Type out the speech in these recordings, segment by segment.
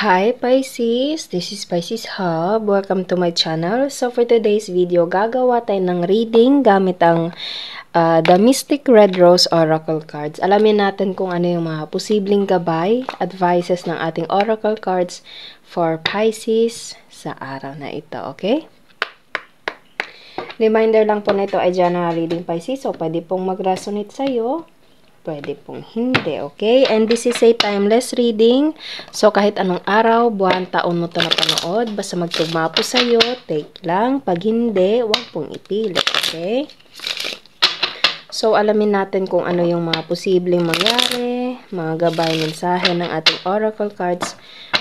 Hi Pisces! This is Pisces Hub. Welcome to my channel. So for today's video, gagawa tayo ng reading gamit ang The Mystic Red Rose Oracle Cards. Alamin natin kung ano yung mga posibleng gabay, advices ng ating Oracle Cards for Pisces sa araw na ito. Okay? Reminder lang po na ito ay general reading Pisces. So pwede pong mag-resonate sa'yo. Pwede pong hindi, okay? And this is a timeless reading. So, kahit anong araw, buwan, taon mo ito napanood, basta magtugma po sa'yo, take lang. Pag hindi, huwag pong ipili, okay? So, alamin natin kung ano yung mga posibleng mangyari, mga gabay mensahe ng ating Oracle Cards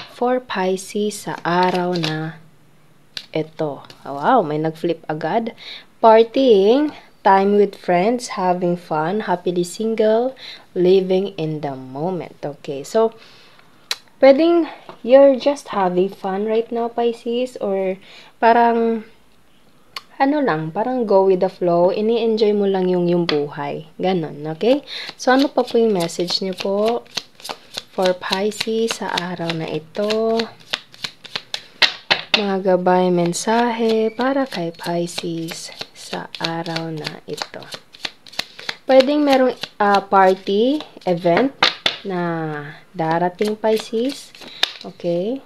for Pisces sa araw na ito. Wow, may nag-flip agad. Partying, time with friends, having fun, happily single, living in the moment. Okay, so, pwedeng you're just having fun right now, Pisces, or parang, ano lang, parang go with the flow, ini-enjoy mo lang yung buhay. Ganon, okay? So, ano pa po yung message niyo po for Pisces sa araw na ito? Mga gabay mensahe para kay Pisces sa araw na ito. Pwedeng merong party, event na darating Pisces. Okay.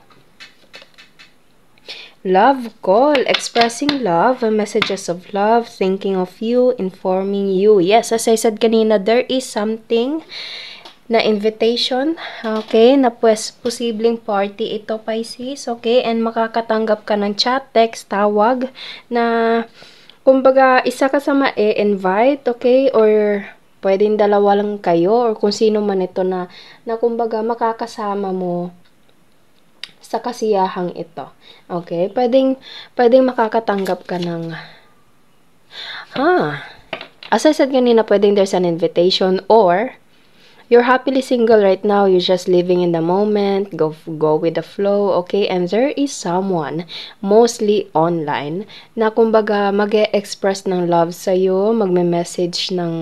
Love call, expressing love, messages of love, thinking of you, informing you. Yes, as I said kanina, there is something na invitation, okay, na posibleng party ito, Pisces, okay, and makakatanggap ka ng chat, text, tawag, na, kumbaga, isa ka sa ma-invite, okay, or pwedeng dalawa lang kayo, or kung sino man ito na kumbaga, makakasama mo sa kasiyahang ito, okay, pwedeng makakatanggap ka ng, as I said kanina, pwedeng there's an invitation, or you're happily single right now, you're just living in the moment, go with the flow, okay? And there is someone, mostly online, na kumbaga mag-e-express ng love sa'yo, magme-message ng,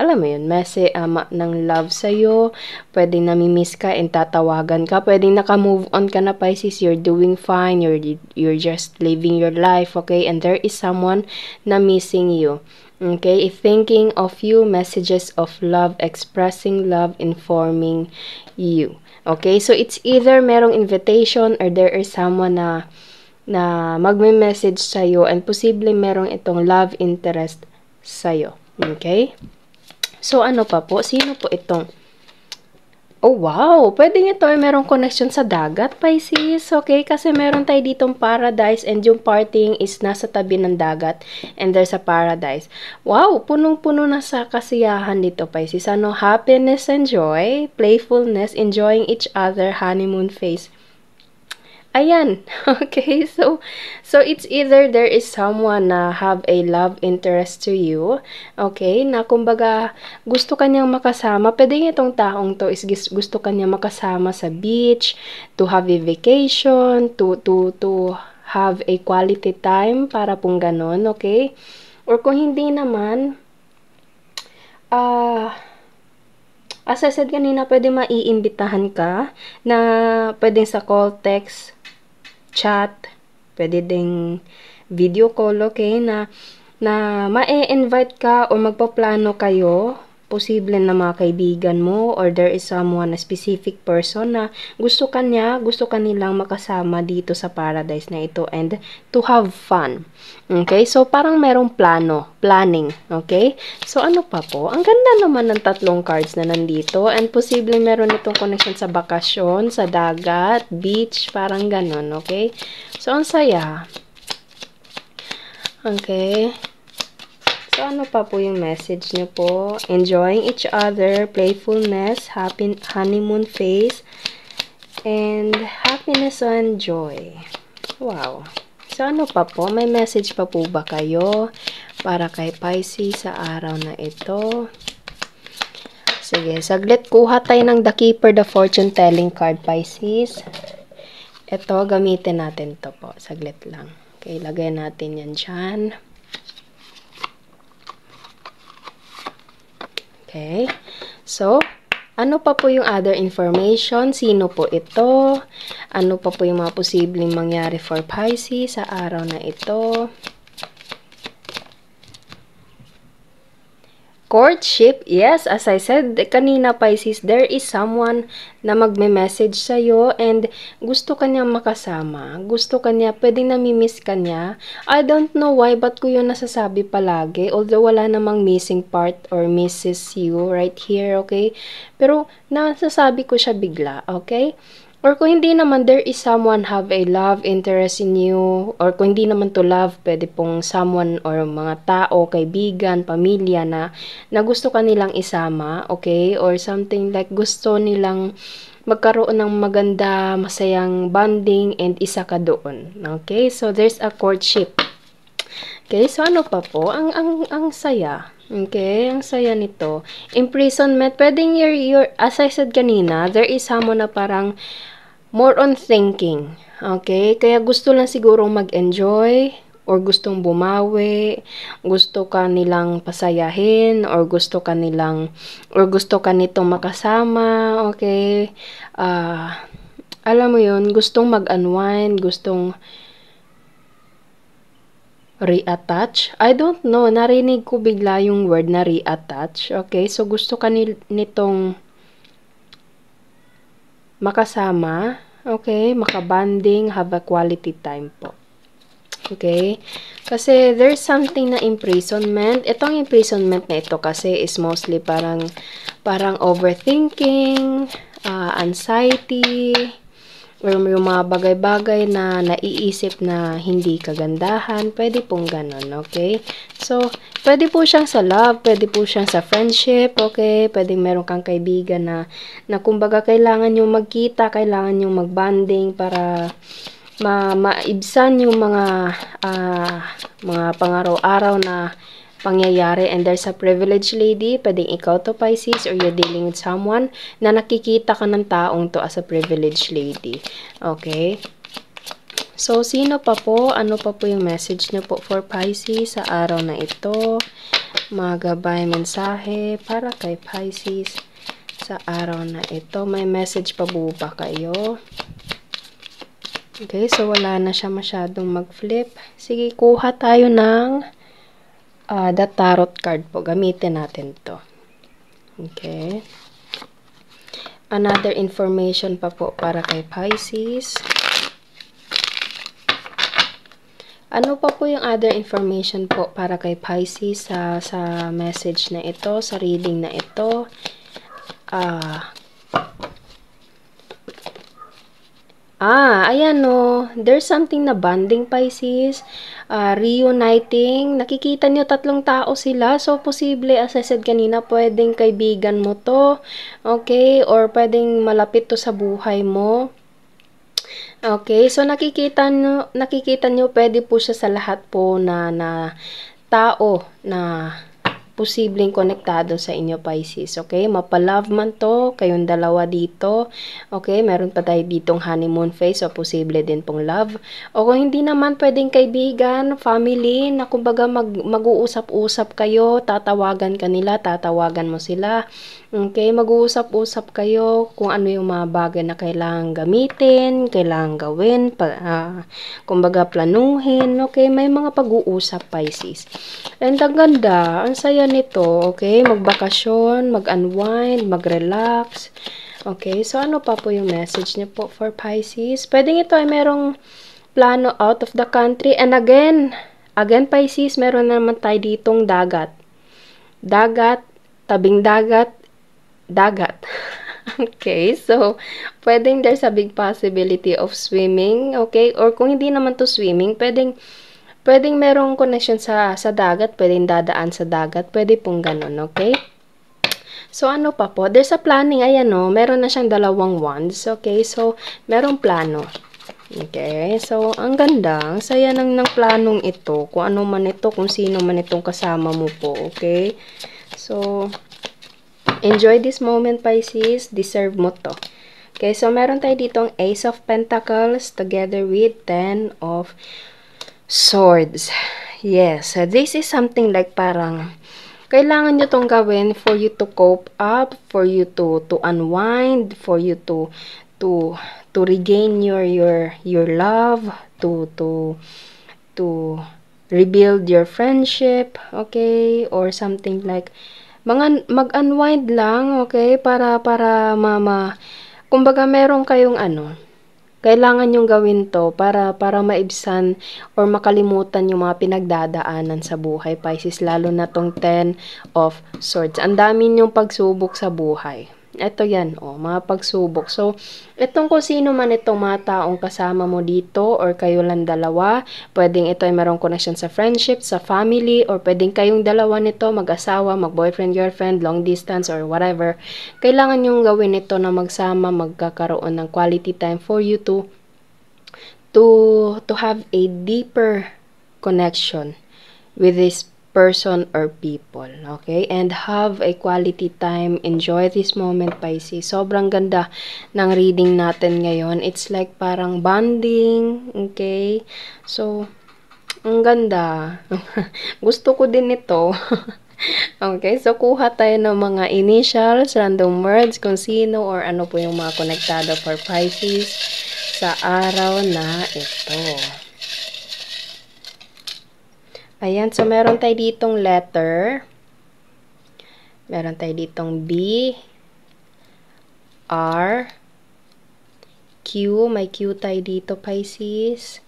alam mo yun, ng love sa'yo, pwedeng namimiss ka and tatawagan ka, pwedeng naka-move on ka na, Pisces, you're doing fine, you're just living your life, okay? And there is someone na missing you. Okay, thinking of you, messages of love, expressing love, informing you. Okay, so it's either merong invitation or there is someone na magme-message sa'yo and posibleng merong itong love interest sa'yo. Okay? So, ano pa po? Sino po itong? Oh, wow! Pwedeng ito ay merong connection sa dagat, Pisces. Okay? Kasi meron tayo ditong paradise and yung partying is nasa tabi ng dagat and there's a paradise. Wow! Punong-puno na sa kasiyahan dito, Pisces. Ano? Happiness and joy, playfulness, enjoying each other, honeymoon phase. Ayan. Okay, so it's either there is someone na have a love interest to you, okay, na kumbaga gusto kanyang makasama. Pwede itong taong to is gusto kanyang makasama sa beach, to have a vacation, to have a quality time, para pong ganon, okay? Or kung hindi naman, as I said kanina, pwede maiimbitahan ka na pwedeng sa call, text, chat, pwede ding video call, okay, na ma-invite ka o magpaplano kayo, posible na mga kaibigan mo or there is someone, a specific person na gusto kanilang makasama dito sa paradise na ito and to have fun. Okay? So, parang merong planning. Okay? So, ano pa po? Ang ganda naman ng tatlong cards na nandito and posible meron itong connection sa bakasyon, sa dagat, beach, parang ganon. Okay? So, ang saya. Okay? So, ano pa po yung message nyo po? Enjoying each other, playfulness, happy honeymoon phase, and happiness and joy. Wow. So, ano pa po? May message pa po ba kayo para kay Pisces sa araw na ito? Sige, saglit. Kuha tayo ng The Keeper, the fortune telling card, Pisces. Ito, gamitin natin to po. Saglit lang. Okay, lagay natin yan dyan. Okay. So, Ano pa po yung other information? Sino po ito? Ano pa po yung mga posibleng mangyari for Pisces sa araw na ito? Courtship, yes, as I said kanina Pisces, there is someone na magme-message sa'yo and gusto kanyang makasama. Gusto kanya, pwedeng namimiss kanya. I don't know why, but ko yun nasasabi palagi. Although wala namang missing part or misses you right here, okay? Pero nasasabi ko siya bigla, okay? Or kung hindi naman, there is someone have a love interest in you. Or kung hindi naman to love, pwede pong someone or mga tao, kaibigan, pamilya na gusto kanilang isama, okay? Or something like gusto nilang magkaroon ng maganda, masayang bonding, and isa ka doon. Okay? So, there's a courtship. Okay? So, ano pa po? Ang saya. Okay? Ang saya nito. Imprisonment. Pwedeng as I said kanina, there is someone na parang more on thinking. Okay? Kaya gusto lang siguro mag-enjoy or gustong bumawi, gusto ka nilang pasayahin or gusto ka nitong makasama, okay? Alam mo yun, gustong mag-unwind, gustong reattach. I don't know, narinig ko bigla yung word na reattach, okay? So, gusto ka nitong makasama, okay, makabanding, have a quality time po. Okay? Kasi there's something na imprisonment. Itong imprisonment na ito kasi is mostly parang overthinking, anxiety, or yung mga bagay-bagay na naiisip na hindi kagandahan, pwede pong ganun, okay? So, pwede po siyang sa love, pwede po siyang sa friendship, okay? Pwede meron kang kaibigan na kumbaga kailangan yung magkita, kailangan yung magbanding para maibsan yung mga pangaraw-araw na pangyayari. And there's a privileged lady, pwedeng ikaw to Pisces, or you're dealing with someone na nakikita ka ng taong to as a privileged lady. Okay? So, sino pa po? Ano pa po yung message niyo po for Pisces sa araw na ito? Mga gabay mensahe para kay Pisces sa araw na ito. May message pa po ba kayo? Okay, so wala na siya masyadong mag-flip. Sige, kuha tayo ng the tarot card po. Gamitin natin to. Okay. Another information pa po para kay Pisces. Ano pa po yung other information po para kay Pisces sa message na ito, sa reading na ito? Ayan no. There's something na bonding Pisces. Reuniting. Nakikita nyo tatlong tao sila. So, posible, as I said kanina, pwedeng kaibigan mo to. Okay? Or pwedeng malapit to sa buhay mo. Okay? So, nakikita nyo, pwede po siya sa lahat po na tao na posibleng konektado sa inyo, Pisces. Okay? Mapalove man to, kayong dalawa dito. Okay? Meron pa tayo ditong honeymoon phase, so posible din pong love. O kung hindi naman, pwedeng kaibigan, family, na kumbaga mag-uusap-usap kayo, tatawagan ka nila, tatawagan mo sila. Okay? Mag-uusap-usap kayo kung ano yung mga bagay na kailangan gamitin, kailangan gawin, kumbaga planuhin. Okay? May mga pag-uusap, Pisces. And ang ganda, ang saya nito, okay? Magbakasyon, mag-unwind, mag-relax. Okay, so ano pa po yung message niyo po for Pisces? Pwedeng ito ay merong plano out of the country. And again Pisces, meron naman tayo ditong dagat. Dagat, tabing dagat, dagat. Okay, so pwedeng there's a big possibility of swimming, okay? Or kung hindi naman to swimming, pwedeng merong connection sa dagat, pwedeng dadaan sa dagat, pwede pong ganun, okay? So, ano pa po? There's a planning, ayan no, meron na siyang 2 wands, okay? So, merong plano. Okay, so, ang ganda, ang saya ng planong ito, kung ano man ito, kung sino man itong kasama mo po, okay? So, enjoy this moment, Pisces, deserve mo to. Okay, so, meron tayo ditong Ace of Pentacles together with 10 of Swords. Yes, this is something like parang kailangan nyo tong gawin for you to cope up, for you to unwind, for you to regain your love, to rebuild your friendship, okay? Or something like mag-unwind lang, okay? Para kumbaga meron kayong kailangan yung gawin to para maibsan or makalimutan yung mga pinagdadaanan sa buhay, Pisces, lalo na tong 10 of Swords. Ang dami yung pagsubok sa buhay. Ito yan, mga pagsubok. So, itong kung sino man itong mga taong kasama mo dito or kayo lang dalawa, pwedeng ito ay mayroong connection sa friendship, sa family, or pwedeng kayong dalawa nito, mag-asawa, mag-boyfriend, girlfriend, long distance, or whatever. Kailangan yung gawin ito na magsama, magkakaroon ng quality time for you to have a deeper connection with this person or people, okay? And have a quality time. Enjoy this moment, Pisces. Sobrang ganda ng reading natin ngayon. It's like parang bonding, okay? So, ang ganda. Gusto ko din ito. Okay, so kuha tayo ng mga initials, random words, kung sino or ano po yung mga konektado for Pisces sa araw na ito. Ayan, so meron tayo ditong letter. Meron tayo ditong B, R, Q, may Q tayo dito, Pisces,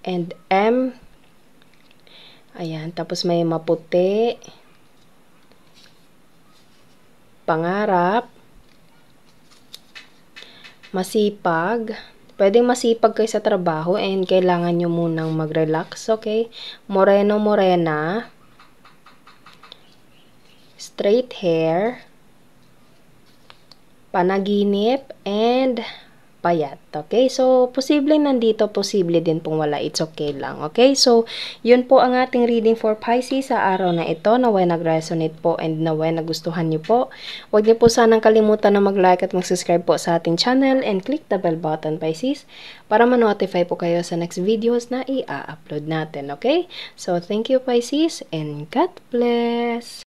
and M. Ayan, tapos may maputi, pangarap, masipag. Pwedeng masipag kayo sa trabaho and kailangan nyo munang mag-relax, okay? Moreno, morena. Straight hair. Panaginip. And payat, okay? So, posibleng nandito, posible din pong wala. It's okay lang, okay? So, yun po ang ating reading for Pisces sa araw na ito. Naway nag-resonate po and naway nagustuhan nyo po. Huwag niyo po sanang kalimutan na mag-like at mag-subscribe po sa ating channel and click the bell button, Pisces, para ma-notify po kayo sa next videos na i-upload natin, okay? So, thank you, Pisces, and God bless!